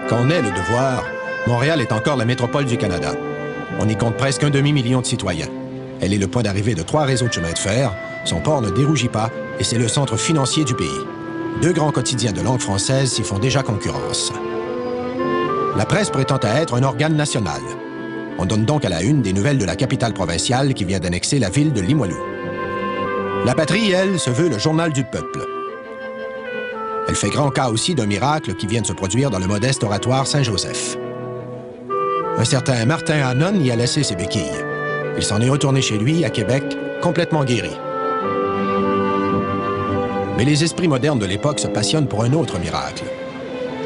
Quand naît le devoir, Montréal est encore la métropole du Canada. On y compte presque un demi-million de citoyens. Elle est le point d'arrivée de 3 réseaux de chemin de fer, son port ne dérougit pas et c'est le centre financier du pays. 2 grands quotidiens de langue française s'y font déjà concurrence. La presse prétend à être un organe national. On donne donc à la une des nouvelles de la capitale provinciale qui vient d'annexer la ville de Limoilou. La Patrie, elle, se veut le journal du peuple. Elle fait grand cas aussi d'un miracle qui vient de se produire dans le modeste oratoire Saint-Joseph. Un certain Martin Hannon y a laissé ses béquilles. Il s'en est retourné chez lui, à Québec, complètement guéri. Mais les esprits modernes de l'époque se passionnent pour un autre miracle.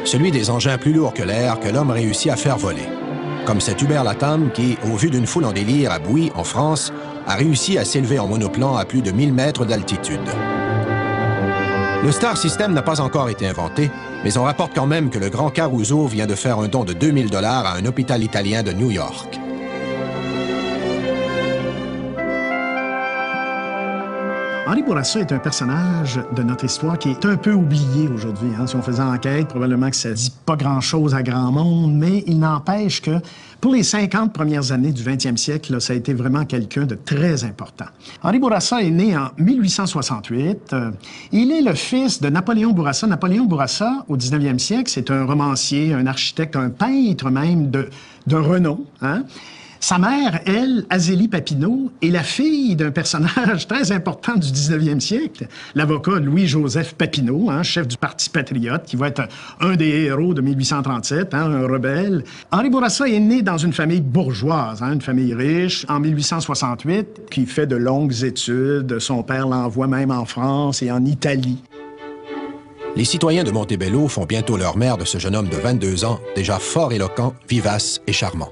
Celui des engins plus lourds que l'air que l'homme réussit à faire voler. Comme cet Hubert Latham qui, au vu d'une foule en délire à Bouy, en France, a réussi à s'élever en monoplan à plus de 1000 mètres d'altitude. Le Star System n'a pas encore été inventé, mais on rapporte quand même que le grand Caruso vient de faire un don de 2000 $ à un hôpital italien de New York. Henri Bourassa est un personnage de notre histoire qui est un peu oublié aujourd'hui. Si on faisait enquête, probablement que ça ne dit pas grand-chose à grand monde, mais il n'empêche que pour les 50 premières années du 20e siècle, là, ça a été vraiment quelqu'un de très important. Henri Bourassa est né en 1868. Il est le fils de Napoléon Bourassa. Napoléon Bourassa, au 19e siècle, c'est un romancier, un architecte, un peintre même de renom. Sa mère, elle, Azélie Papineau, est la fille d'un personnage très important du 19e siècle, l'avocat Louis-Joseph Papineau, chef du Parti patriote, qui va être un des héros de 1837, un rebelle. Henri Bourassa est né dans une famille bourgeoise, une famille riche, en 1868, qui fait de longues études. Son père l'envoie même en France et en Italie. Les citoyens de Montebello font bientôt leur mère de ce jeune homme de 22 ans, déjà fort éloquent, vivace et charmant.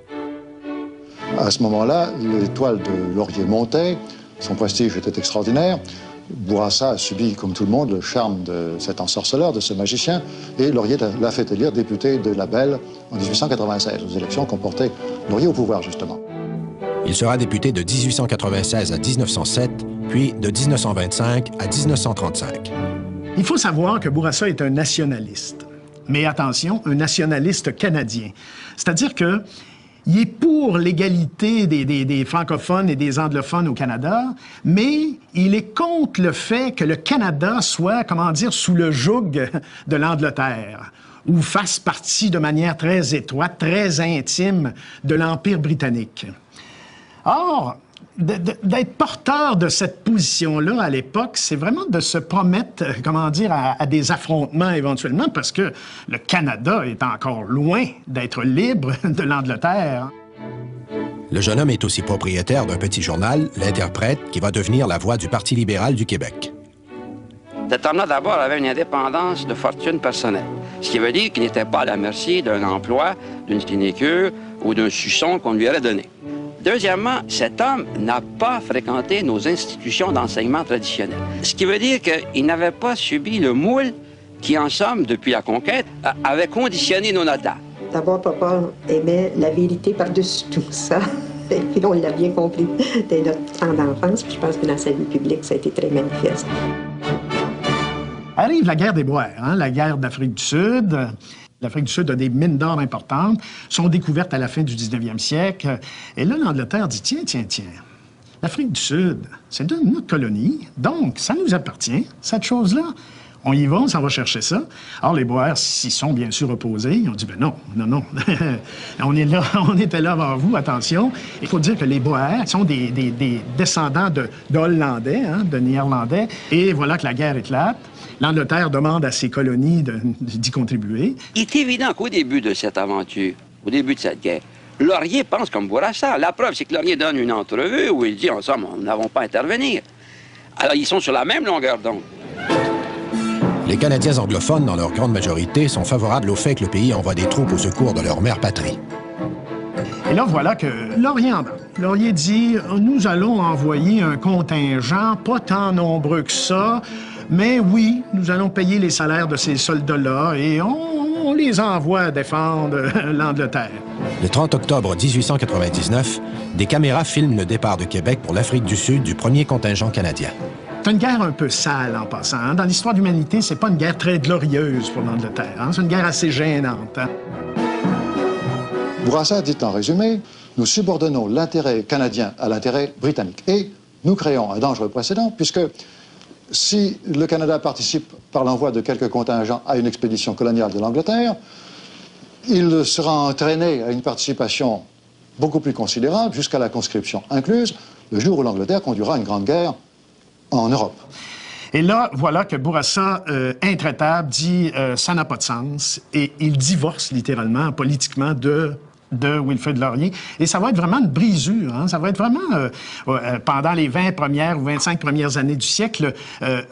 À ce moment-là, l'étoile de Laurier montait, son prestige était extraordinaire. Bourassa a subi, comme tout le monde, le charme de cet ensorceleur, de ce magicien, et Laurier l'a fait élire député de la Belle en 1896, aux élections qu'on portait Laurier au pouvoir, justement. Il sera député de 1896 à 1907, puis de 1925 à 1935. Il faut savoir que Bourassa est un nationaliste. Mais attention, un nationaliste canadien. C'est-à-dire que il est pour l'égalité des francophones et des anglophones au Canada, mais il est contre le fait que le Canada soit, sous le joug de l'Angleterre, ou fasse partie de manière très étroite, très intime de l'Empire britannique. Or, d'être porteur de cette position-là à l'époque, c'est vraiment de se promettre, à des affrontements éventuellement, parce que le Canada est encore loin d'être libre de l'Angleterre. Le jeune homme est aussi propriétaire d'un petit journal, L'Interprète, qui va devenir la voix du Parti libéral du Québec. Cet homme-là, d'abord, avait une indépendance de fortune personnelle, ce qui veut dire qu'il n'était pas à la merci d'un emploi, d'une sinécure ou d'un suçon qu'on lui aurait donné. Deuxièmement, cet homme n'a pas fréquenté nos institutions d'enseignement traditionnelles. Ce qui veut dire qu'il n'avait pas subi le moule qui, en somme, depuis la conquête, avait conditionné nos notables. D'abord, papa aimait la vérité par-dessus tout ça. Et puis on l'a bien compris dès notre temps d'enfance. Puis je pense que dans sa vie publique, ça a été très manifeste. Arrive la guerre des Boers, la guerre d'Afrique du Sud. L'Afrique du Sud a des mines d'or importantes, sont découvertes à la fin du 19e siècle. Et là, l'Angleterre dit, tiens, l'Afrique du Sud, c'est notre colonie, donc ça nous appartient, cette chose-là. On y va, on s'en va chercher ça. Alors, les Boers s'y sont bien sûr opposés. Ils ont dit, non. On était là avant vous, attention. Il faut dire que les Boers sont des descendants d'Hollandais, de Néerlandais. Et voilà que la guerre éclate. L'Angleterre demande à ses colonies d'y contribuer. Il est évident qu'au début de cette aventure, au début de cette guerre, Laurier pense comme Bourassa. La preuve, c'est que Laurier donne une entrevue où il dit, en somme, nous n'avons pas à intervenir. Alors, ils sont sur la même longueur d'onde. Les Canadiens anglophones, dans leur grande majorité, sont favorables au fait que le pays envoie des troupes au secours de leur mère patrie. Et là, voilà que Laurier dit, nous allons envoyer un contingent, pas tant nombreux que ça, mais oui, nous allons payer les salaires de ces soldats-là et on les envoie défendre l'Angleterre. Le 30 octobre 1899, des caméras filment le départ de Québec pour l'Afrique du Sud du premier contingent canadien. C'est une guerre un peu sale en passant. Dans l'histoire de l'humanité, c'est pas une guerre très glorieuse pour l'Angleterre. C'est une guerre assez gênante. Bourassa dit en résumé, nous subordonnons l'intérêt canadien à l'intérêt britannique. Et nous créons un dangereux précédent, puisque si le Canada participe par l'envoi de quelques contingents à une expédition coloniale de l'Angleterre, il sera entraîné à une participation beaucoup plus considérable, jusqu'à la conscription incluse, le jour où l'Angleterre conduira une grande guerre en Europe. Et là, voilà que Bourassa, intraitable, dit ça n'a pas de sens, et il divorce littéralement, politiquement, de Wilfrid Laurier. Et ça va être vraiment une brisure. Hein? Ça va être vraiment, pendant les 20 premières ou 25 premières années du siècle,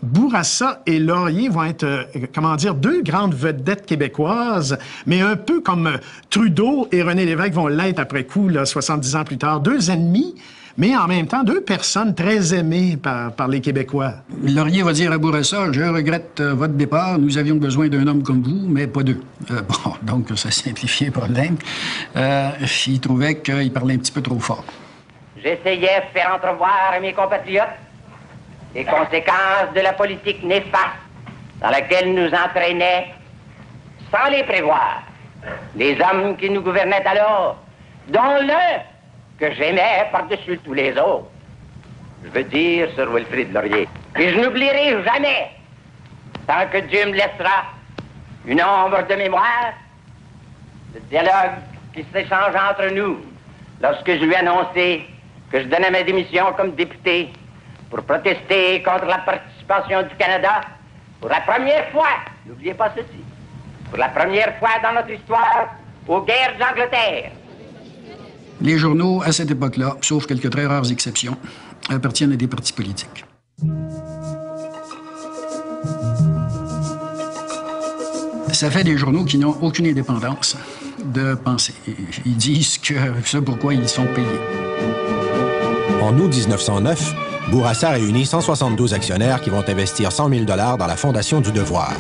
Bourassa et Laurier vont être, comment dire, deux grandes vedettes québécoises, mais un peu comme Trudeau et René Lévesque vont l'être après coup, là, 70 ans plus tard. Deux ennemis, mais en même temps, deux personnes très aimées par les Québécois. Laurier va dire à Bourassa, « Je regrette votre départ. Nous avions besoin d'un homme comme vous, mais pas deux. » Bon, donc ça simplifiait le problème. Il trouvait qu'il parlait un petit peu trop fort. J'essayais de faire entrevoir à mes compatriotes les conséquences de la politique néfaste dans laquelle nous entraînaient, sans les prévoir, les hommes qui nous gouvernaient alors, dont l'un que j'aimais par-dessus tous les autres. Je veux dire, Sir Wilfrid Laurier, et je n'oublierai jamais, tant que Dieu me laissera une ombre de mémoire, le dialogue qui s'échange entre nous lorsque je lui ai annoncé que je donnais ma démission comme député pour protester contre la participation du Canada pour la première fois, n'oubliez pas ceci, pour la première fois dans notre histoire aux guerres d'Angleterre. Les journaux, à cette époque-là, sauf quelques très rares exceptions, appartiennent à des partis politiques. Ça fait des journaux qui n'ont aucune indépendance de pensée. Ils disent que c'est pourquoi ils sont payés. En août 1909, Bourassa réunit 172 actionnaires qui vont investir 100 000 $ dans la Fondation du Devoir.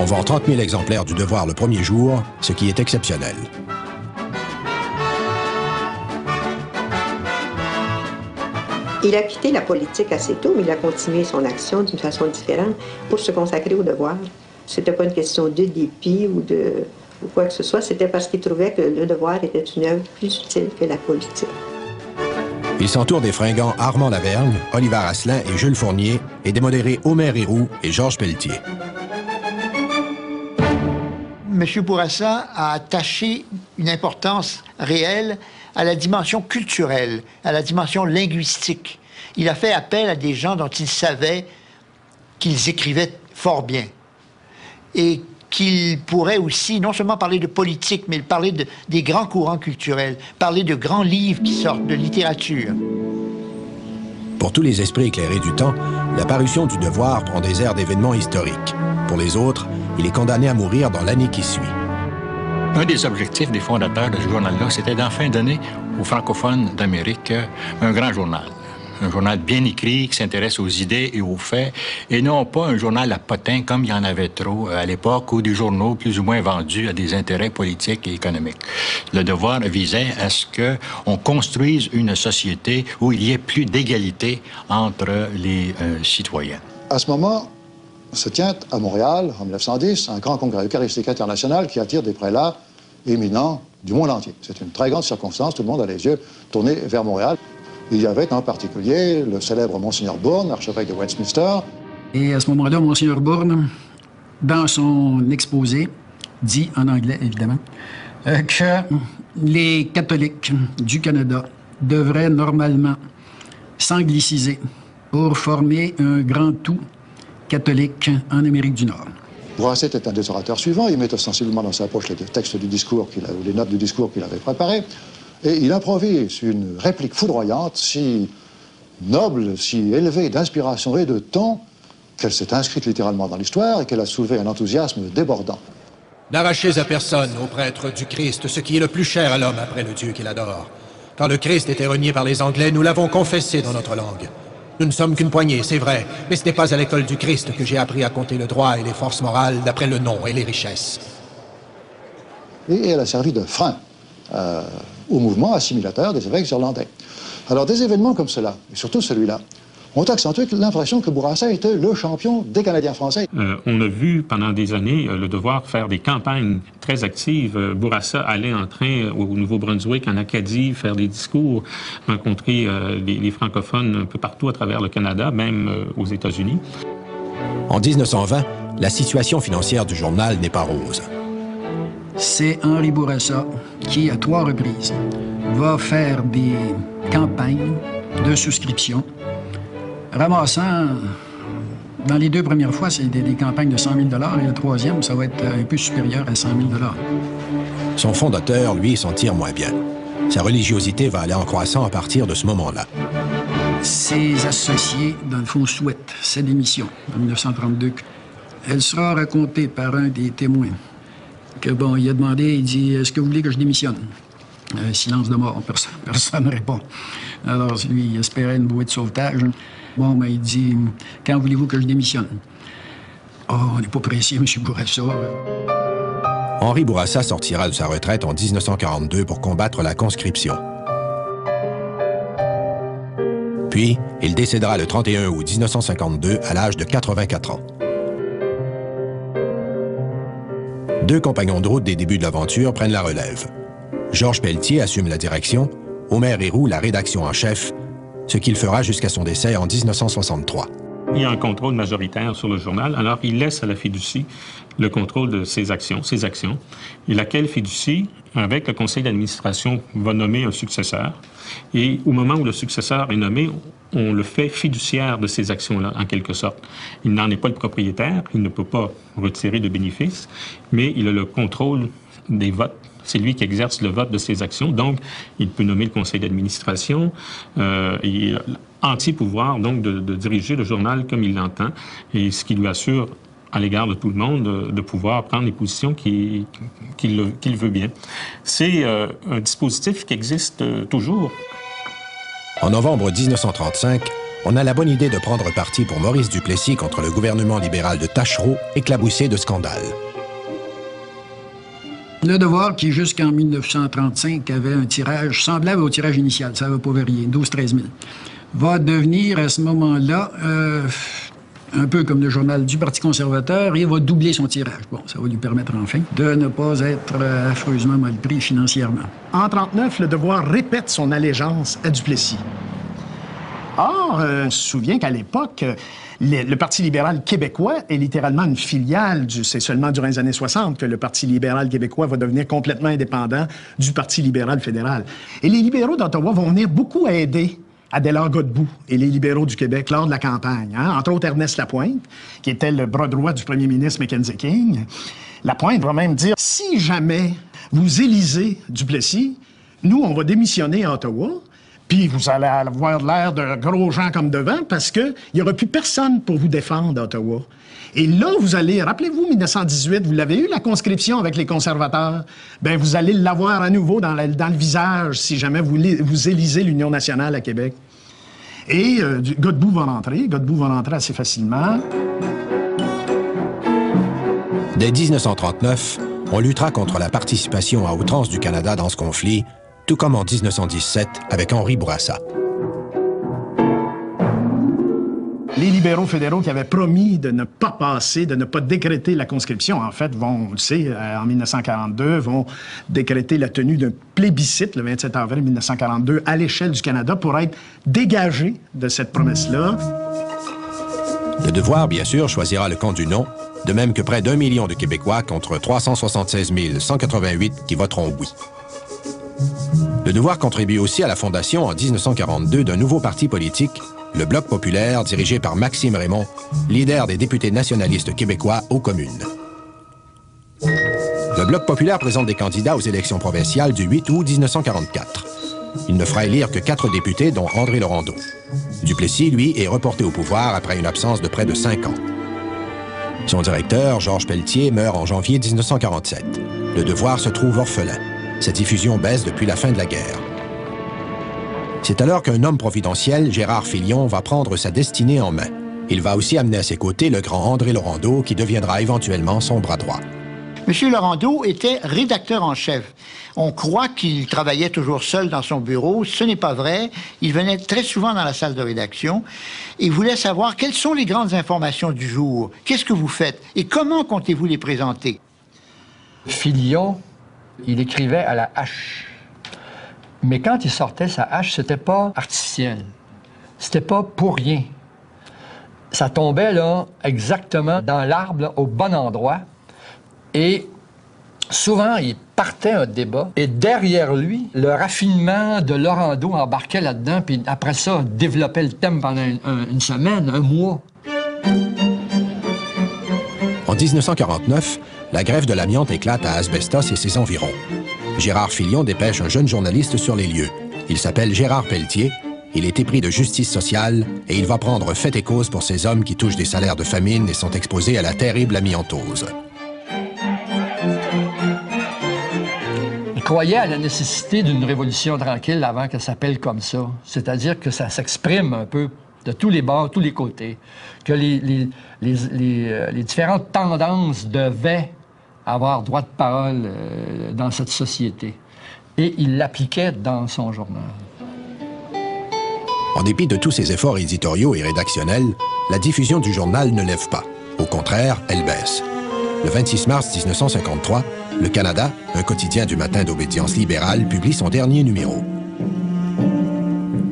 On vend 30 000 exemplaires du Devoir le premier jour, ce qui est exceptionnel. Il a quitté la politique assez tôt, mais il a continué son action d'une façon différente pour se consacrer au devoir. C'était pas une question de dépit ou quoi que ce soit, c'était parce qu'il trouvait que le devoir était une œuvre plus utile que la politique. Il s'entoure des fringants Armand Lavergne, Oliver Asselin et Jules Fournier et des modérés Omer Héroux et Georges Pelletier. M. Bourassa a attaché une importance réelle à la dimension culturelle, à la dimension linguistique. Il a fait appel à des gens dont il savait qu'ils écrivaient fort bien et qu'il pourrait aussi non seulement parler de politique, mais parler des grands courants culturels, parler de grands livres qui sortent de littérature. Pour tous les esprits éclairés du temps, la parution du Devoir prend des airs d'événements historiques. Pour les autres, il est condamné à mourir dans l'année qui suit. Un des objectifs des fondateurs de ce journal-là, c'était d'enfin donner aux francophones d'Amérique un grand journal. Un journal bien écrit qui s'intéresse aux idées et aux faits, et non pas un journal à potins comme il y en avait trop à l'époque, ou des journaux plus ou moins vendus à des intérêts politiques et économiques. Le Devoir visait à ce qu'on construise une société où il y ait plus d'égalité entre les citoyens. À ce moment, se tient à Montréal, en 1910, un grand congrès eucharistique international qui attire des prélats éminents du monde entier. C'est une très grande circonstance, tout le monde a les yeux tournés vers Montréal. Il y avait en particulier le célèbre Monseigneur Bourne, archevêque de Westminster. Et à ce moment-là, Monseigneur Bourne, dans son exposé, dit en anglais, évidemment, que les catholiques du Canada devraient normalement s'angliciser pour former un grand tout catholique en Amérique du Nord. Bourassa était un des orateurs suivants. Il met ostensiblement dans sa poche les textes du discours ou les notes du discours qu'il avait préparé. Et il improvise une réplique foudroyante, si noble, si élevée d'inspiration et de ton, qu'elle s'est inscrite littéralement dans l'histoire et qu'elle a soulevé un enthousiasme débordant. N'arrachez à personne, ô prêtre du Christ, ce qui est le plus cher à l'homme après le Dieu qu'il adore. Quand le Christ était renié par les Anglais, nous l'avons confessé dans notre langue. Nous ne sommes qu'une poignée, c'est vrai, mais ce n'est pas à l'école du Christ que j'ai appris à compter le droit et les forces morales d'après le nom et les richesses. Et elle a servi de frein au mouvement assimilateur des évêques irlandais. Alors des événements comme cela, et surtout celui-là, ont accentué l'impression que Bourassa était le champion des Canadiens français. On a vu pendant des années Le Devoir faire des campagnes très actives. Bourassa allait en train au Nouveau-Brunswick, en Acadie, faire des discours, rencontrer les francophones un peu partout à travers le Canada, même aux États-Unis. En 1920, la situation financière du journal n'est pas rose. C'est Henri Bourassa qui, à 3 reprises, va faire des campagnes de souscription, ramassant, dans les 2 premières fois, c'est des campagnes de 100 000 et le 3e, ça va être un peu supérieur à 100 000 $. Son fondateur, lui, s'en tire moins bien. Sa religiosité va aller en croissant à partir de ce moment-là. Ses associés, dans le fond, souhaitent sa démission en 1932. Elle sera racontée par un des témoins que, bon, il a demandé, il dit « Est-ce que vous voulez que je démissionne? » Silence de mort, personne ne répond. Alors, lui, il espérait une bouée de sauvetage. Bon, ben, il dit « Quand voulez-vous que je démissionne? » « Oh, on n'est pas pressé, M. Bourassa. » Henri Bourassa sortira de sa retraite en 1942 pour combattre la conscription. Puis, il décédera le 31 août 1952 à l'âge de 84 ans. 2 compagnons de route des débuts de l'aventure prennent la relève. Georges Pelletier assume la direction, Omer Héroux la rédaction en chef, ce qu'il fera jusqu'à son décès en 1963. Il y a un contrôle majoritaire sur le journal, alors il laisse à la fiducie le contrôle de ses actions, et laquelle fiducie, avec le conseil d'administration, va nommer un successeur. Et au moment où le successeur est nommé, on le fait fiduciaire de ces actions-là, en quelque sorte. Il n'en est pas le propriétaire, il ne peut pas retirer de bénéfices, mais il a le contrôle des votes. C'est lui qui exerce le vote de ces actions, donc il peut nommer le conseil d'administration et entier-pouvoir, donc, de diriger le journal comme il l'entend, et ce qui lui assure, à l'égard de tout le monde, de pouvoir prendre les positions qu'il veut bien. C'est un dispositif qui existe toujours. En novembre 1935, on a la bonne idée de prendre parti pour Maurice Duplessis contre le gouvernement libéral de Taschereau, éclaboussé de scandales. Le Devoir, qui jusqu'en 1935 avait un tirage semblable au tirage initial, ça ne va pas varier, 12-13 000, va devenir à ce moment-là un peu comme le journal du Parti conservateur, et va doubler son tirage. Bon, ça va lui permettre enfin de ne pas être affreusement mal pris financièrement. En 1939, Le Devoir répète son allégeance à Duplessis. Or, on se souvient qu'à l'époque, le Parti libéral québécois est littéralement une filiale c'est seulement durant les années 60 que le Parti libéral québécois va devenir complètement indépendant du Parti libéral fédéral. Et les libéraux d'Ottawa vont venir beaucoup aider Adélard Godbout et les libéraux du Québec lors de la campagne. Hein? Entre autres, Ernest Lapointe, qui était le bras droit du premier ministre Mackenzie King. Lapointe va même dire, si jamais vous élisez Duplessis, nous, on va démissionner à Ottawa, puis vous allez avoir l'air de gros gens comme devant parce qu'il n'y aura plus personne pour vous défendre à Ottawa. Et là, vous allez, rappelez-vous, 1918, vous l'avez eu, la conscription avec les conservateurs. Bien, vous allez l'avoir à nouveau dans le visage si jamais vous élisez l'Union nationale à Québec. Et Godbout va rentrer assez facilement. Dès 1939, on luttera contre la participation à outrance du Canada dans ce conflit, tout comme en 1917 avec Henri Bourassa. Les libéraux fédéraux qui avaient promis de ne pas passer, de ne pas décréter la conscription, en fait, vont, on le sait, en 1942, vont décréter la tenue d'un plébiscite, le 27 avril 1942, à l'échelle du Canada, pour être dégagés de cette promesse-là. Le Devoir, bien sûr, choisira le camp du non, de même que près d'1 million de Québécois contre 376 188 qui voteront oui. Le Devoir contribue aussi à la fondation en 1942 d'un nouveau parti politique, le Bloc populaire, dirigé par Maxime Raymond, leader des députés nationalistes québécois aux communes. Le Bloc populaire présente des candidats aux élections provinciales du 8 août 1944. Il ne fera élire que 4 députés, dont André Laurendeau. Duplessis, lui, est reporté au pouvoir après une absence de près de 5 ans. Son directeur, Georges Pelletier, meurt en janvier 1947. Le Devoir se trouve orphelin. Sa diffusion baisse depuis la fin de la guerre. C'est alors qu'un homme providentiel, Gérard Filion, va prendre sa destinée en main. Il va aussi amener à ses côtés le grand André Laurendeau, qui deviendra éventuellement son bras droit. M. Laurendeau était rédacteur en chef. On croit qu'il travaillait toujours seul dans son bureau. Ce n'est pas vrai. Il venait très souvent dans la salle de rédaction et voulait savoir quelles sont les grandes informations du jour. Qu'est-ce que vous faites et comment comptez-vous les présenter? Filion, il écrivait à la hache. Mais quand il sortait sa hache, c'était pas artificiel. C'était pas pour rien. Ça tombait, là, exactement dans l'arbre, là, au bon endroit. Et souvent, il partait un débat. Et derrière lui, le raffinement de Laurendeau embarquait là-dedans. Puis après ça, développait le thème pendant une semaine, un mois. En 1949, la grève de l'amiante éclate à Asbestos et ses environs. Gérard Filion dépêche un jeune journaliste sur les lieux. Il s'appelle Gérard Pelletier. Il est épris de justice sociale et il va prendre fait et cause pour ces hommes qui touchent des salaires de famine et sont exposés à la terrible amiantose. Il croyait à la nécessité d'une révolution tranquille avant qu'elle s'appelle comme ça. C'est-à-dire que ça s'exprime un peu de tous les bords, tous les côtés. Que les différentes tendances devaient avoir droit de parole dans cette société. Et il l'appliquait dans son journal. En dépit de tous ses efforts éditoriaux et rédactionnels, la diffusion du journal ne lève pas. Au contraire, elle baisse. Le 26 mars 1953, Le Canada, un quotidien du matin d'obédience libérale, publie son dernier numéro.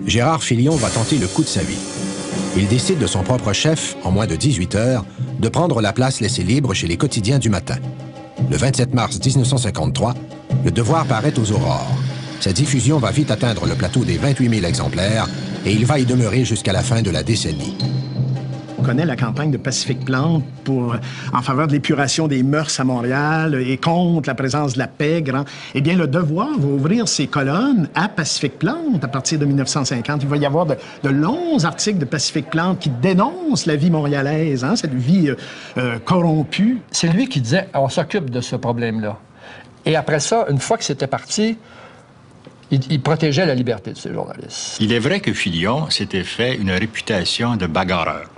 Gérard Filion va tenter le coup de sa vie. Il décide de son propre chef, en moins de 18 heures, de prendre la place laissée libre chez les quotidiens du matin. Le 27 mars 1953, Le Devoir paraît aux aurores. Sa diffusion va vite atteindre le plateau des 28 000 exemplaires et il va y demeurer jusqu'à la fin de la décennie. On connaît la campagne de Pacifique Plante en faveur de l'épuration des mœurs à Montréal et contre la présence de la pègre. Eh bien, Le Devoir va ouvrir ses colonnes à Pacifique Plante à partir de 1950. Il va y avoir de longs articles de Pacifique Plante qui dénoncent la vie montréalaise, cette vie corrompue. C'est lui qui disait « on s'occupe de ce problème-là ». Et après ça, une fois que c'était parti, il protégeait la liberté de ces journalistes. Il est vrai que Filion s'était fait une réputation de bagarreur,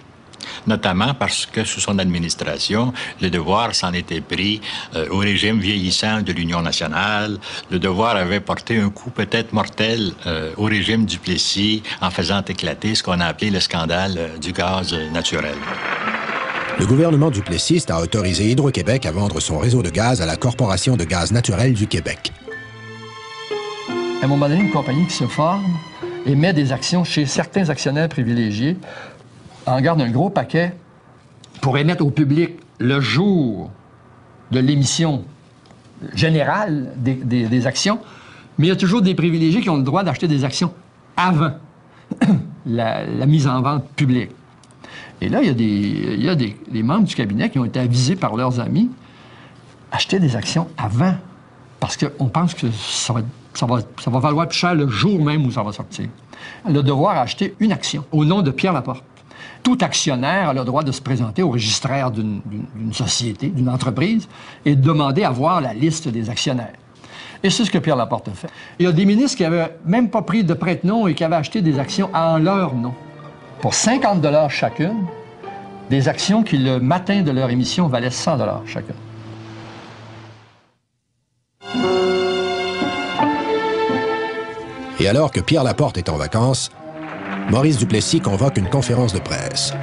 notamment parce que sous son administration, Le Devoir s'en était pris au régime vieillissant de l'Union nationale. Le Devoir avait porté un coup peut-être mortel au régime Duplessis en faisant éclater ce qu'on a appelé le scandale du gaz naturel. Le gouvernement duplessiste a autorisé Hydro-Québec à vendre son réseau de gaz à la Corporation de gaz naturel du Québec. À un moment donné, une compagnie qui se forme et met des actions chez certains actionnaires privilégiés, en garde un gros paquet pour émettre au public le jour de l'émission générale des actions, mais il y a toujours des privilégiés qui ont le droit d'acheter des actions avant la mise en vente publique. Et là, il y a des membres du cabinet qui ont été avisés par leurs amis acheter des actions avant, parce qu'on pense que ça va valoir plus cher le jour même où ça va sortir. Le Devoir a acheté une action au nom de Pierre Laporte. Tout actionnaire a le droit de se présenter au registraire d'une société, d'une entreprise, et de demander à voir la liste des actionnaires. Et c'est ce que Pierre Laporte a fait. Il y a des ministres qui n'avaient même pas pris de prête-nom et qui avaient acheté des actions en leur nom. Pour 50 $ chacune, des actions qui, le matin de leur émission, valaient 100 $ chacune. Et alors que Pierre Laporte est en vacances, Maurice Duplessis convoque une conférence de presse.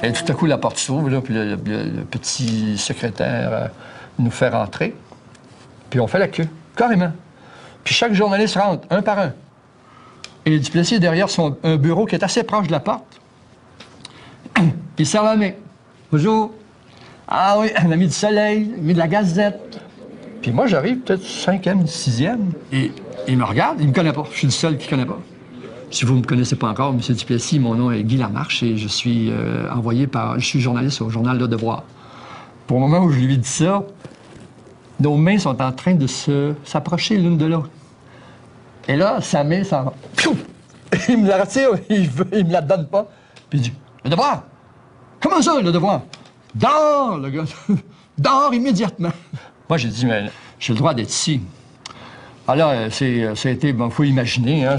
Et tout à coup, la porte s'ouvre, là, puis le petit secrétaire nous fait rentrer. Puis on fait la queue, carrément. Puis chaque journaliste rentre, un par un. Et Duplessis est derrière un bureau qui est assez proche de la porte. Il serre la main. Bonjour. Ah oui, on a mis du soleil, on a mis de la gazette. Puis moi, j'arrive peut-être 5e, 6e, et il me regarde, il me connaît pas. Je suis le seul qui ne connaît pas. Si vous ne me connaissez pas encore, M. Duplessis, mon nom est Guy Lamarche et je suis je suis journaliste au journal Le Devoir. Pour le moment où je lui dis ça, nos mains sont en train de s'approcher l'une de l'autre. Et là, sa main s'en va. Il me la retire, il me la donne pas. Puis il dit, Le Devoir! Comment ça, Le Devoir? Dors, le gars! Dors immédiatement! Moi, j'ai dit, mais j'ai le droit d'être ici. Alors, ça a été, bon, faut imaginer, hein,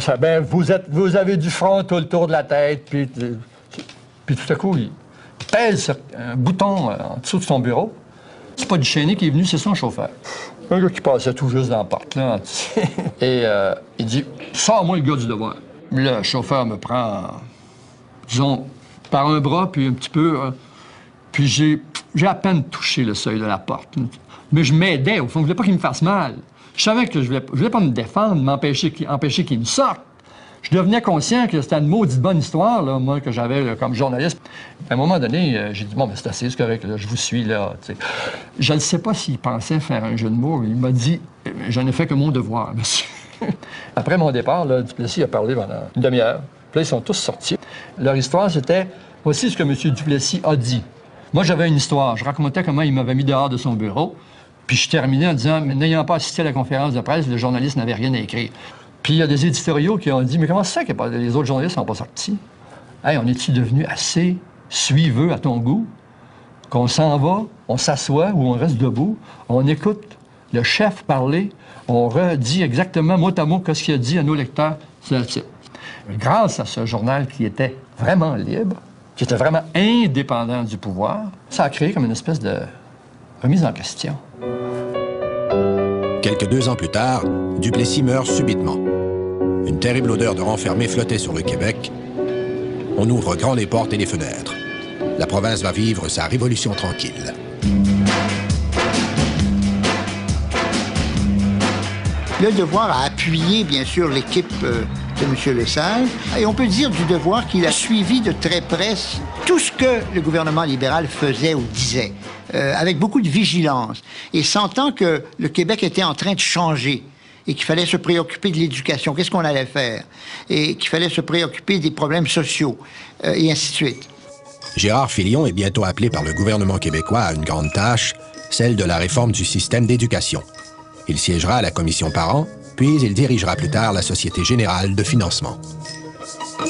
vous avez du front tout le tour de la tête, puis tout à coup, il pèse sur un bouton en dessous de son bureau. C'est pas du Chénier qui est venu, c'est son chauffeur. Un gars qui passait tout juste dans la porte, là. Et il dit « Sors-moi le gars du devoir ». Le chauffeur me prend, disons, par un bras, puis un petit peu... puis j'ai à peine touché le seuil de la porte. Mais je m'aidais, au fond. Je voulais pas qu'il me fasse mal. Je savais que je voulais pas me défendre, empêcher qu'il me sorte. Je devenais conscient que c'était une maudite bonne histoire, là, moi, que j'avais là, comme journaliste. À un moment donné, j'ai dit, bon, mais c'est assez, c'est correct, là, je vous suis, là. T'sais. Je ne sais pas s'il pensait faire un jeu de mots. Il m'a dit, je n'ai fait que mon devoir, monsieur. Après mon départ, là, Duplessis a parlé pendant une demi-heure. Puis là, ils sont tous sortis. Leur histoire, c'était, voici ce que M. Duplessis a dit. Moi, j'avais une histoire. Je racontais comment il m'avait mis dehors de son bureau. Puis je terminais en disant, mais n'ayant pas assisté à la conférence de presse, le journaliste n'avait rien à écrire. Puis il y a des éditoriaux qui ont dit, mais comment c'est ça que les autres journalistes n'ont pas sorti? Hey, on est-tu devenu assez suiveux à ton goût qu'on s'en va, on s'assoit ou on reste debout, on écoute le chef parler, on redit exactement mot à mot ce qu'il a dit à nos lecteurs. Grâce à ce journal qui était vraiment libre, qui était vraiment indépendant du pouvoir, ça a créé comme une espèce de remise en question. Quelques 2 ans plus tard, Duplessis meurt subitement. Une terrible odeur de renfermé flottait sur le Québec. On ouvre grand les portes et les fenêtres. La province va vivre sa révolution tranquille. Le Devoir a appuyé, bien sûr, l'équipe de M. Lesage. Et on peut dire du Devoir qu'il a suivi de très près tout ce que le gouvernement libéral faisait ou disait, avec beaucoup de vigilance, et sentant que le Québec était en train de changer et qu'il fallait se préoccuper de l'éducation, qu'est-ce qu'on allait faire, et qu'il fallait se préoccuper des problèmes sociaux, et ainsi de suite. Gérard Filion est bientôt appelé par le gouvernement québécois à une grande tâche, celle de la réforme du système d'éducation. Il siégera à la commission Parent, puis il dirigera plus tard la Société générale de financement.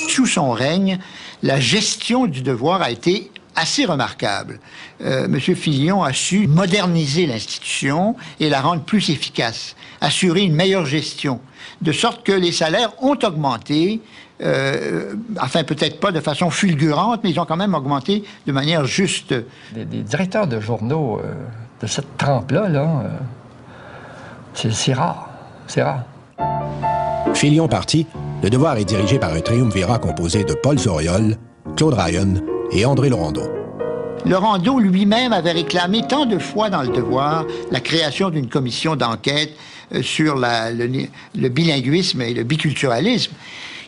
Sous son règne, la gestion du Devoir a été assez remarquable. M. Filion a su moderniser l'institution et la rendre plus efficace, assurer une meilleure gestion, de sorte que les salaires ont augmenté, enfin peut-être pas de façon fulgurante, mais ils ont quand même augmenté de manière juste. Des directeurs de journaux de cette trempe-là, c'est rare. C'est rare. Filion parti, le Devoir est dirigé par un triumvirat composé de Paul Zauriol, Claude Ryan et André Laurendeau. Laurendeau lui-même avait réclamé tant de fois dans le Devoir la création d'une commission d'enquête sur le bilinguisme et le biculturalisme,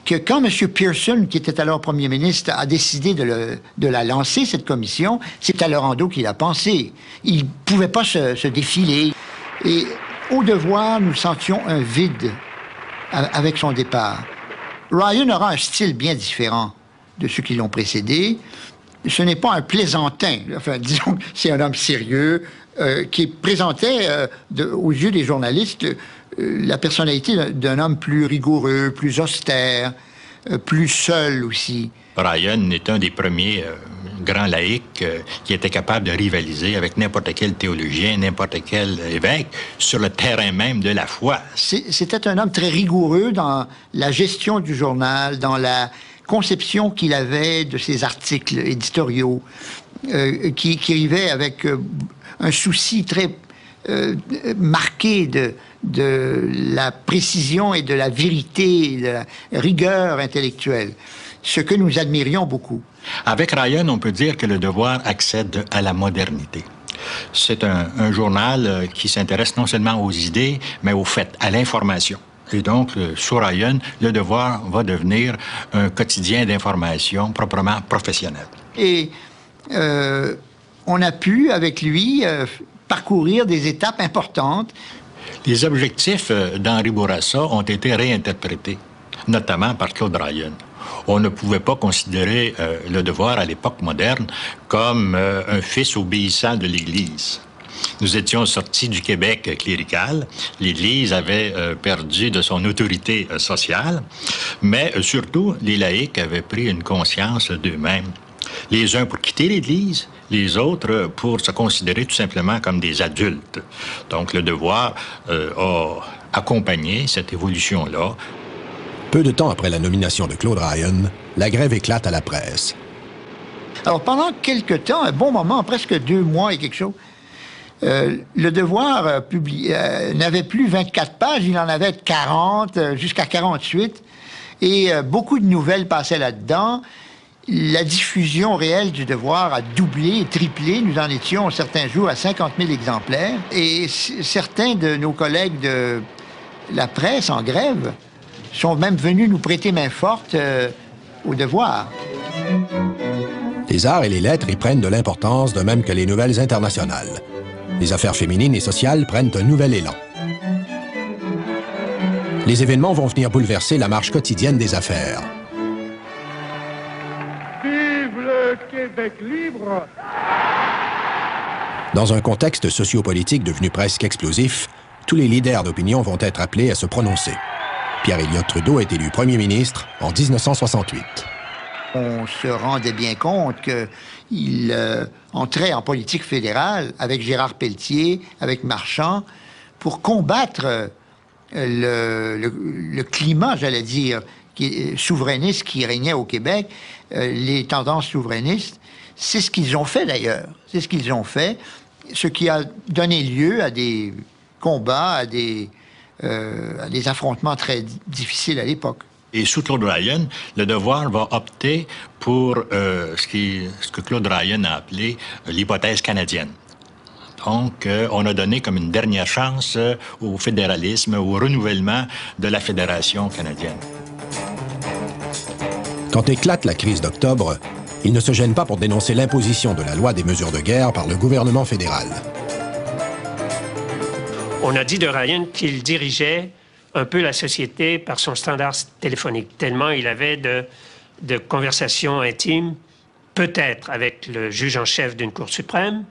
que quand M. Pearson, qui était alors premier ministre, a décidé de la lancer, cette commission, c'est à Laurendeau qu'il a pensé. Il ne pouvait pas se défiler. Et au Devoir, nous sentions un vide avec son départ. Ryan aura un style bien différent de ceux qui l'ont précédé. Ce n'est pas un plaisantin. Enfin, disons que c'est un homme sérieux qui présentait aux yeux des journalistes la personnalité d'un homme plus rigoureux, plus austère, plus seul aussi. Ryan est un des premiers grands laïcs qui était capable de rivaliser avec n'importe quel théologien, n'importe quel évêque sur le terrain même de la foi. C'était un homme très rigoureux dans la gestion du journal, dans la conception qu'il avait de ses articles éditoriaux, qui écrivait avec un souci très marqué de la précision et de la vérité, de la rigueur intellectuelle, ce que nous admirions beaucoup. Avec Ryan, on peut dire que le Devoir accède à la modernité. C'est un journal qui s'intéresse non seulement aux idées, mais aux faits, à l'information. Et donc, sous Ryan, le Devoir va devenir un quotidien d'information proprement professionnel. Et on a pu, avec lui, parcourir des étapes importantes. Les objectifs d'Henri Bourassa ont été réinterprétés, notamment par Claude Ryan. On ne pouvait pas considérer le Devoir à l'époque moderne comme un fils obéissant de l'Église. Nous étions sortis du Québec clérical. L'Église avait perdu de son autorité sociale, mais surtout, les laïcs avaient pris une conscience d'eux-mêmes. Les uns pour quitter l'Église, les autres pour se considérer tout simplement comme des adultes. Donc, le Devoir a accompagné cette évolution-là. Peu de temps après la nomination de Claude Ryan, la grève éclate à la presse. Alors, pendant quelque temps, un bon moment, presque 2 mois et quelque chose, Le Devoir n'avait plus 24 pages, il en avait 40, jusqu'à 48, et beaucoup de nouvelles passaient là-dedans. La diffusion réelle du Devoir a doublé, triplé. Nous en étions certains jours à 50 000 exemplaires. Et certains de nos collègues de la presse en grève sont même venus nous prêter main forte au Devoir. Les arts et les lettres y prennent de l'importance, de même que les nouvelles internationales. Les affaires féminines et sociales prennent un nouvel élan. Les événements vont venir bouleverser la marche quotidienne des affaires. Vive le Québec libre! Dans un contexte sociopolitique devenu presque explosif, tous les leaders d'opinion vont être appelés à se prononcer. Pierre Elliott Trudeau est élu premier ministre en 1968. On se rendait bien compte qu'il entrait en politique fédérale avec Gérard Pelletier, avec Marchand, pour combattre le climat, j'allais dire, souverainiste qui régnait au Québec, les tendances souverainistes. C'est ce qu'ils ont fait d'ailleurs. C'est ce qu'ils ont fait, ce qui a donné lieu à des combats, à des affrontements très difficiles à l'époque. Et sous Claude Ryan, le Devoir va opter pour ce que Claude Ryan a appelé l'hypothèse canadienne. Donc, on a donné comme une dernière chance au fédéralisme, au renouvellement de la Fédération canadienne. Quand éclate la crise d'octobre, il ne se gêne pas pour dénoncer l'imposition de la loi des mesures de guerre par le gouvernement fédéral. On a dit de Ryan qu'il dirigeait un peu la société par son standard téléphonique, tellement il avait de conversations intimes, peut-être avec le juge en chef d'une Cour suprême,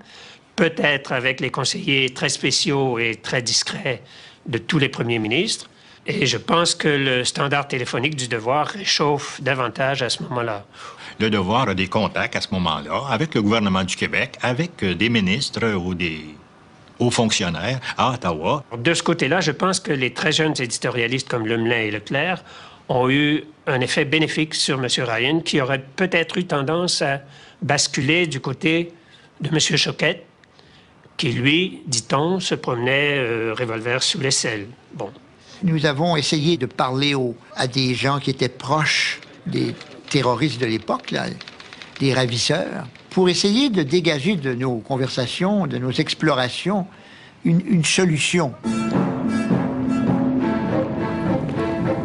peut-être avec les conseillers très spéciaux et très discrets de tous les premiers ministres. Et je pense que le standard téléphonique du Devoir réchauffe davantage à ce moment-là. Le Devoir a des contacts à ce moment-là avec le gouvernement du Québec, avec des ministres ou des hauts fonctionnaires à Ottawa. De ce côté-là, je pense que les très jeunes éditorialistes comme Lemelin et Leclerc ont eu un effet bénéfique sur M. Ryan, qui aurait peut-être eu tendance à basculer du côté de M. Choquette, qui, lui, dit-on, se promenait revolver sous l'aisselle. Bon. Nous avons essayé de parler à des gens qui étaient proches des terroristes de l'époque, des ravisseurs, pour essayer de dégager de nos conversations, de nos explorations, une solution.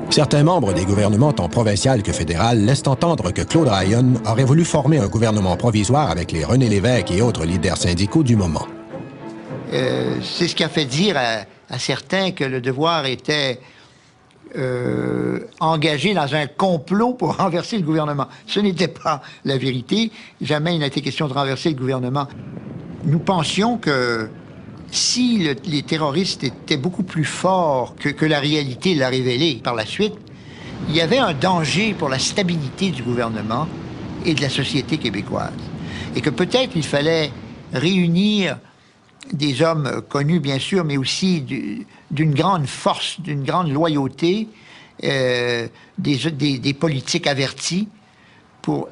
Certains membres des gouvernements tant provincial que fédéral laissent entendre que Claude Ryan aurait voulu former un gouvernement provisoire avec les René Lévesque et autres leaders syndicaux du moment. C'est ce qui a fait dire à certains que le Devoir était engagé dans un complot pour renverser le gouvernement. Ce n'était pas la vérité. Jamais il n'a été question de renverser le gouvernement. Nous pensions que si les terroristes étaient beaucoup plus forts que la réalité l'a révélé par la suite, il y avait un danger pour la stabilité du gouvernement et de la société québécoise. Et que peut-être il fallait réunir des hommes connus, bien sûr, mais aussi d'une grande force, d'une grande loyauté, des politiques avertis pour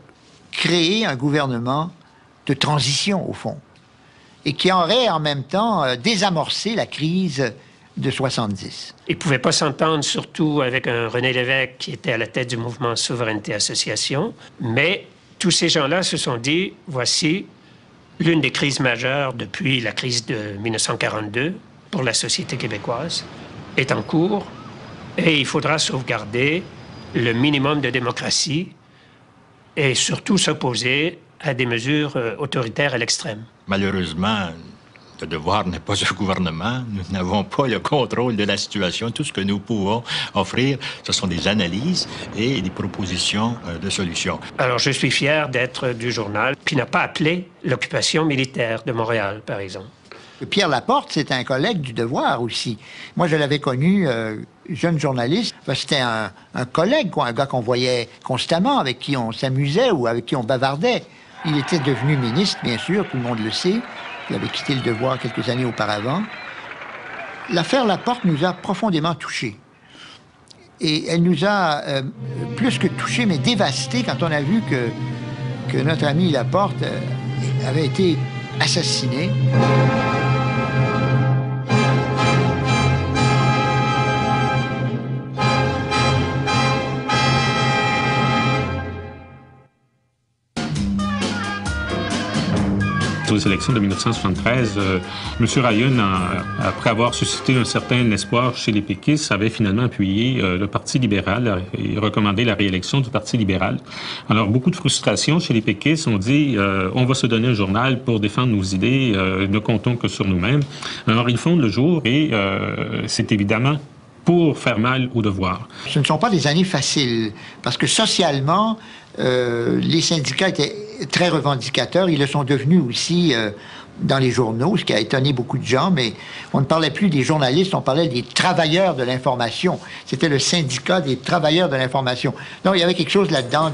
créer un gouvernement de transition, au fond, et qui aurait en même temps désamorcé la crise de 70. Ils ne pouvaient pas s'entendre, surtout avec un René Lévesque qui était à la tête du mouvement Souveraineté Association, mais tous ces gens-là se sont dit, voici l'une des crises majeures depuis la crise de 1942 pour la société québécoise est en cours et il faudra sauvegarder le minimum de démocratie et surtout s'opposer à des mesures autoritaires à l'extrême. Malheureusement, le Devoir n'est pas un gouvernement. Nous n'avons pas le contrôle de la situation. Tout ce que nous pouvons offrir, ce sont des analyses et des propositions de solutions. Alors, je suis fier d'être du journal qui n'a pas appelé l'occupation militaire de Montréal, par exemple. Pierre Laporte, c'est un collègue du Devoir aussi. Moi, je l'avais connu jeune journaliste. C'était un collègue, un gars qu'on voyait constamment, avec qui on s'amusait ou avec qui on bavardait. Il était devenu ministre, bien sûr, tout le monde le sait. Il avait quitté le Devoir quelques années auparavant. L'affaire Laporte nous a profondément touchés. Et elle nous a plus que touchés, mais dévastés quand on a vu que que notre ami Laporte avait été assassiné. Aux élections de 1973, M. Ryan, après avoir suscité un certain espoir chez les péquistes, avait finalement appuyé le Parti libéral et recommandé la réélection du Parti libéral. Alors, beaucoup de frustration chez les péquistes. On dit on va se donner un journal pour défendre nos idées, ne comptons que sur nous-mêmes. Alors, ils fondent Le Jour et c'est évidemment pour faire mal au devoir. Ce ne sont pas des années faciles, parce que socialement, les syndicats étaient très revendicateurs. Ils le sont devenus aussi dans les journaux, ce qui a étonné beaucoup de gens, mais on ne parlait plus des journalistes, on parlait des travailleurs de l'information. C'était le syndicat des travailleurs de l'information. Donc, il y avait quelque chose là-dedans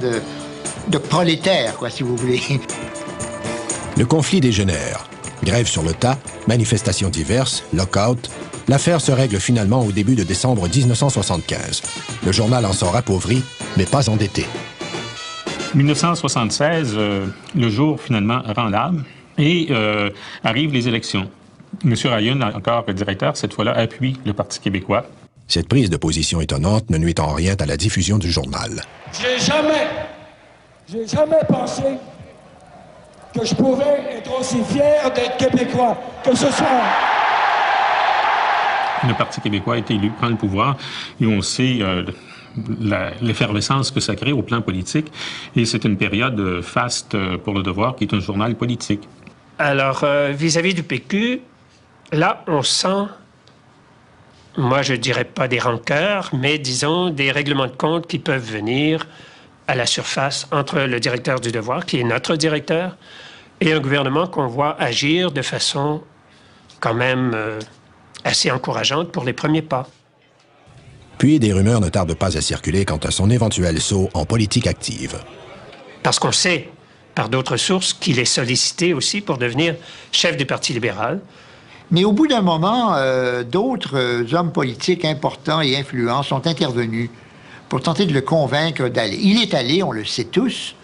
de prolétaire, quoi, si vous voulez. Le conflit dégénère. Grève sur le tas, manifestations diverses, lock-out. L'affaire se règle finalement au début de décembre 1975. Le journal en sort appauvri, mais pas endetté. 1976, Le Jour finalement rend l'âme et arrivent les élections. M. Ryan, encore directeur, cette fois-là, appuie le Parti québécois. Cette prise de position étonnante ne nuit en rien à la diffusion du journal. J'ai jamais pensé que je pouvais être aussi fier d'être québécois que ce soir. Le Parti québécois a été élu, prend le pouvoir, et on sait l'effervescence que ça crée au plan politique. Et c'est une période faste pour Le Devoir, qui est un journal politique. Alors, vis-à-vis du PQ, là, on sent, moi, je dirais pas des rancœurs, mais disons des règlements de compte qui peuvent venir à la surface entre le directeur du Devoir, qui est notre directeur, et un gouvernement qu'on voit agir de façon quand même assez encourageante pour les premiers pas. Puis des rumeurs ne tardent pas à circuler quant à son éventuel saut en politique active. Parce qu'on sait, par d'autres sources, qu'il est sollicité aussi pour devenir chef du Parti libéral. Mais au bout d'un moment, d'autres hommes politiques importants et influents sont intervenus pour tenter de le convaincre d'aller. Il est allé, on le sait tous.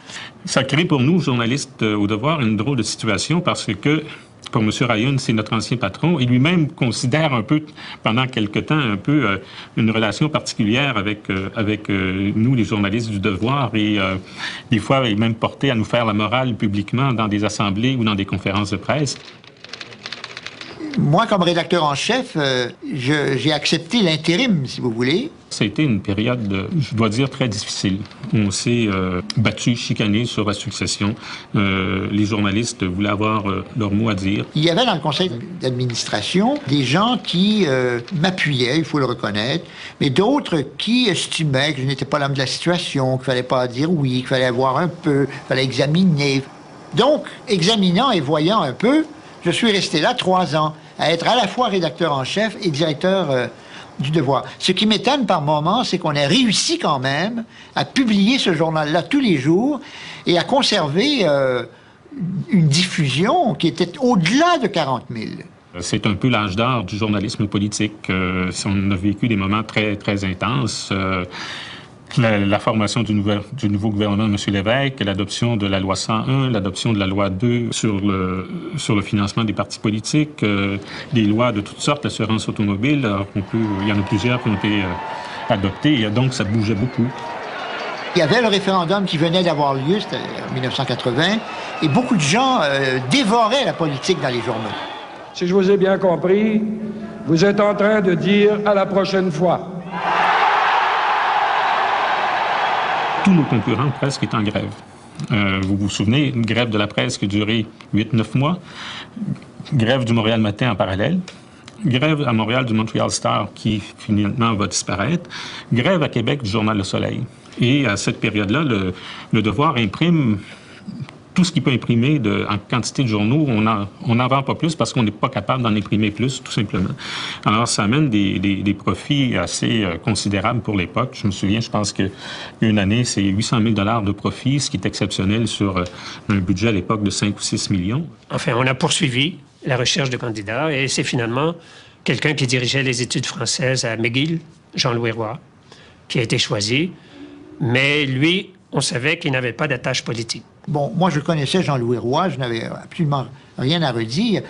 Ça crée pour nous, journalistes au Devoir, une drôle de situation parce que pour M. Ryan, c'est notre ancien patron. Il lui-même considère un peu, pendant quelque temps, un peu une relation particulière avec nous, les journalistes du Devoir. Et des fois, il est même porté à nous faire la morale publiquement dans des assemblées ou dans des conférences de presse. Moi, comme rédacteur en chef, j'ai accepté l'intérim, si vous voulez. Ça a été une période, je dois dire, très difficile. On s'est battu, chicané sur la succession. Les journalistes voulaient avoir leur mot à dire. Il y avait dans le conseil d'administration des gens qui m'appuyaient, il faut le reconnaître, mais d'autres qui estimaient que je n'étais pas l'homme de la situation, qu'il fallait pas dire oui, qu'il fallait voir un peu, qu'il fallait examiner. Donc, examinant et voyant un peu, je suis resté là 3 ans, à être à la fois rédacteur en chef et directeur du Devoir. Ce qui m'étonne par moments, c'est qu'on a réussi quand même à publier ce journal-là tous les jours et à conserver une diffusion qui était au-delà de 40 000. C'est un peu l'âge d'or du journalisme politique. On a vécu des moments très, très intenses. La formation du nouveau gouvernement de M. Lévesque, l'adoption de la loi 101, l'adoption de la loi 2 sur le financement des partis politiques, des lois de toutes sortes, l'assurance automobile, il y en a plusieurs qui ont été adoptées, et donc ça bougeait beaucoup. Il y avait le référendum qui venait d'avoir lieu, c'était en 1980, et beaucoup de gens dévoraient la politique dans les journaux. Si je vous ai bien compris, vous êtes en train de dire à la prochaine fois. Tous nos concurrents, presque, étaient en grève. Vous vous souvenez, une grève de la presse qui a duré 8-9 mois, grève du Montréal Matin en parallèle, grève à Montréal du Montreal Star qui finalement va disparaître, grève à Québec du Journal Le Soleil. Et à cette période-là, le Devoir imprime tout ce qu'il peut imprimer en quantité de journaux. On n'en vend pas plus parce qu'on n'est pas capable d'en imprimer plus, tout simplement. Alors, ça amène des profits assez considérables pour l'époque. Je me souviens, je pense qu'une année, c'est 800 000 $ de profit, ce qui est exceptionnel sur un budget à l'époque de 5 ou 6 millions. Enfin, on a poursuivi la recherche de candidats et c'est finalement quelqu'un qui dirigeait les études françaises à McGill, Jean-Louis Roy, qui a été choisi. Mais lui, on savait qu'il n'avait pas d'attache politique. Bon, moi, je connaissais Jean-Louis Roy, je n'avais absolument rien à redire,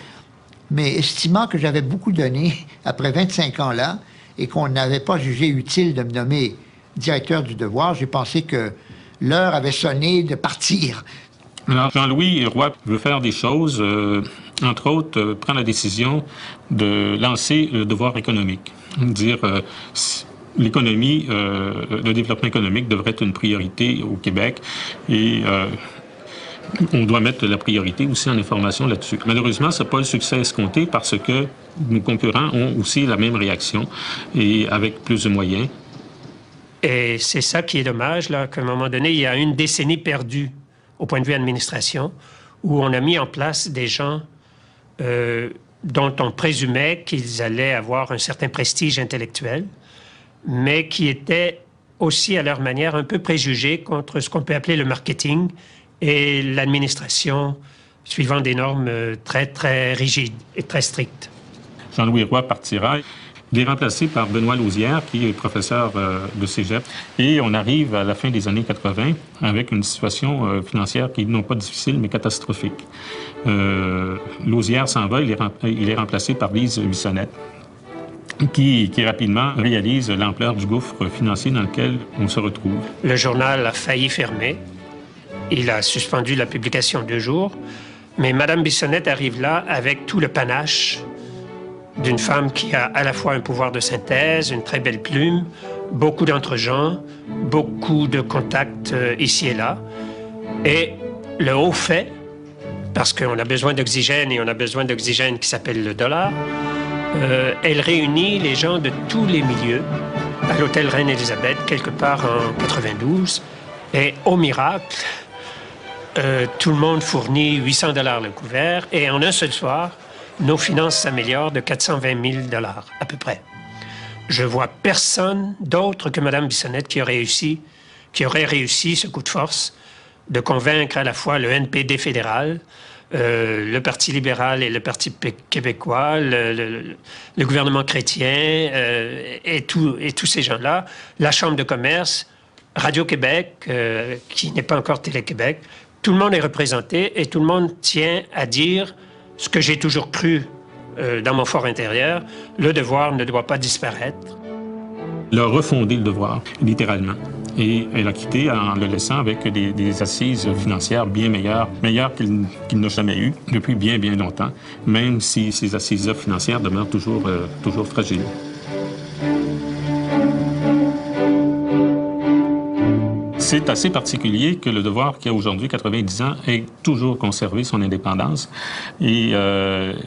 mais estimant que j'avais beaucoup donné après 25 ans là et qu'on n'avait pas jugé utile de me nommer directeur du Devoir, j'ai pensé que l'heure avait sonné de partir. Alors, Jean-Louis Roy veut faire des choses, entre autres, prendre la décision de lancer le devoir économique. Dire l'économie, le développement économique devrait être une priorité au Québec et on doit mettre la priorité aussi en information là-dessus. Malheureusement, ce n'est pas le succès escompté parce que nos concurrents ont aussi la même réaction et avec plus de moyens. Et c'est ça qui est dommage, là, qu'à un moment donné, il y a une décennie perdue au point de vue administration, où on a mis en place des gens dont on présumait qu'ils allaient avoir un certain prestige intellectuel, mais qui étaient aussi, à leur manière, un peu préjugés contre ce qu'on peut appeler le marketing et l'administration, suivant des normes très, très rigides et très strictes. Jean-Louis Roy partira. Il est remplacé par Benoît Lausière, qui est professeur de cégep. Et on arrive à la fin des années 80 avec une situation financière qui est non pas difficile, mais catastrophique. Lausière s'en va, il est remplacé par Lise Bissonnette, qui rapidement réalise l'ampleur du gouffre financier dans lequel on se retrouve. Le journal a failli fermer. Il a suspendu la publication 2 jours. Mais Mme Bissonnette arrive là avec tout le panache d'une femme qui a à la fois un pouvoir de synthèse, une très belle plume, beaucoup d'entre-gens, beaucoup de contacts ici et là. Et le haut fait, parce qu'on a besoin d'oxygène et on a besoin d'oxygène qui s'appelle le dollar, elle réunit les gens de tous les milieux à l'hôtel Reine-Élisabeth, quelque part en 92. Et au miracle, tout le monde fournit 800 $ le couvert et en un seul soir, nos finances s'améliorent de 420 000 $ à peu près. Je vois personne d'autre que Mme Bissonnette qui aurait réussi ce coup de force de convaincre à la fois le NPD fédéral, le Parti libéral et le Parti québécois, le gouvernement chrétien et tous ces gens-là, la Chambre de commerce, Radio-Québec, qui n'est pas encore Télé-Québec. Tout le monde est représenté et tout le monde tient à dire ce que j'ai toujours cru dans mon fort intérieur, le devoir ne doit pas disparaître. Elle a refondé le devoir, littéralement. Et elle a quitté en le laissant avec des assises financières bien meilleures qu'il n'a jamais eues depuis bien, bien longtemps, même si ces assises financières demeurent toujours fragiles. C'est assez particulier que le Devoir, qui a aujourd'hui 90 ans, ait toujours conservé son indépendance. Et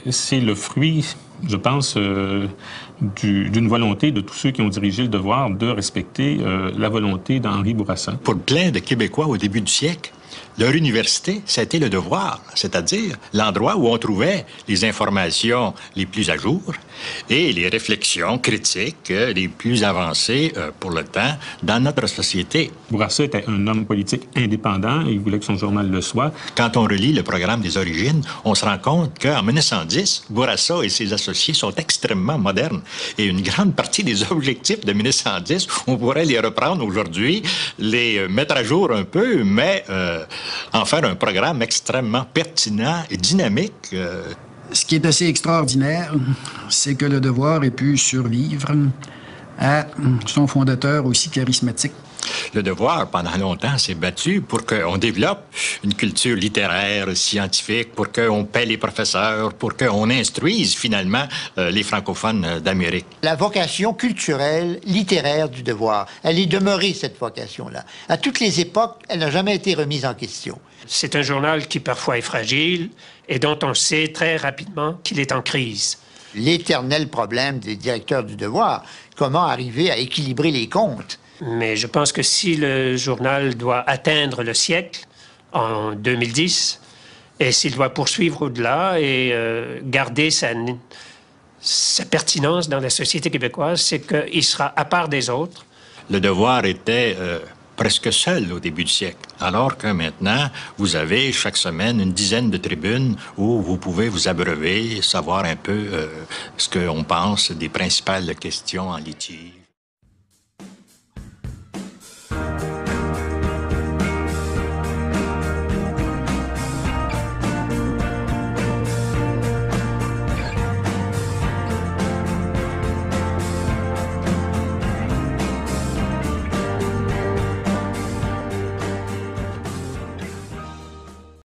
c'est le fruit, je pense, d'une volonté de tous ceux qui ont dirigé le Devoir de respecter la volonté d'Henri Bourassa. Pour plein de Québécois au début du siècle, leur université, c'était le Devoir, c'est-à-dire l'endroit où on trouvait les informations les plus à jour et les réflexions critiques les plus avancées pour le temps dans notre société. Bourassa était un homme politique indépendant et il voulait que son journal le soit. Quand on relit le programme des origines, on se rend compte qu'en 1910, Bourassa et ses associés sont extrêmement modernes et une grande partie des objectifs de 1910, on pourrait les reprendre aujourd'hui, les mettre à jour un peu, mais en faire un programme extrêmement pertinent et dynamique. Ce qui est assez extraordinaire, c'est que le Devoir ait pu survivre à son fondateur aussi charismatique. Le Devoir, pendant longtemps, s'est battu pour qu'on développe une culture littéraire, scientifique, pour qu'on paie les professeurs, pour qu'on instruise finalement les francophones d'Amérique. La vocation culturelle, littéraire du Devoir, elle est demeurée, cette vocation-là. À toutes les époques, elle n'a jamais été remise en question. C'est un journal qui parfois est fragile et dont on sait très rapidement qu'il est en crise. L'éternel problème des directeurs du Devoir, comment arriver à équilibrer les comptes. Mais je pense que si le journal doit atteindre le siècle en 2010, et s'il doit poursuivre au-delà et garder sa pertinence dans la société québécoise, c'est qu'il sera à part des autres. Le Devoir était presque seul au début du siècle, alors que maintenant, vous avez chaque semaine une dizaine de tribunes où vous pouvez vous abreuver, savoir un peu ce qu'on pense des principales questions en litige.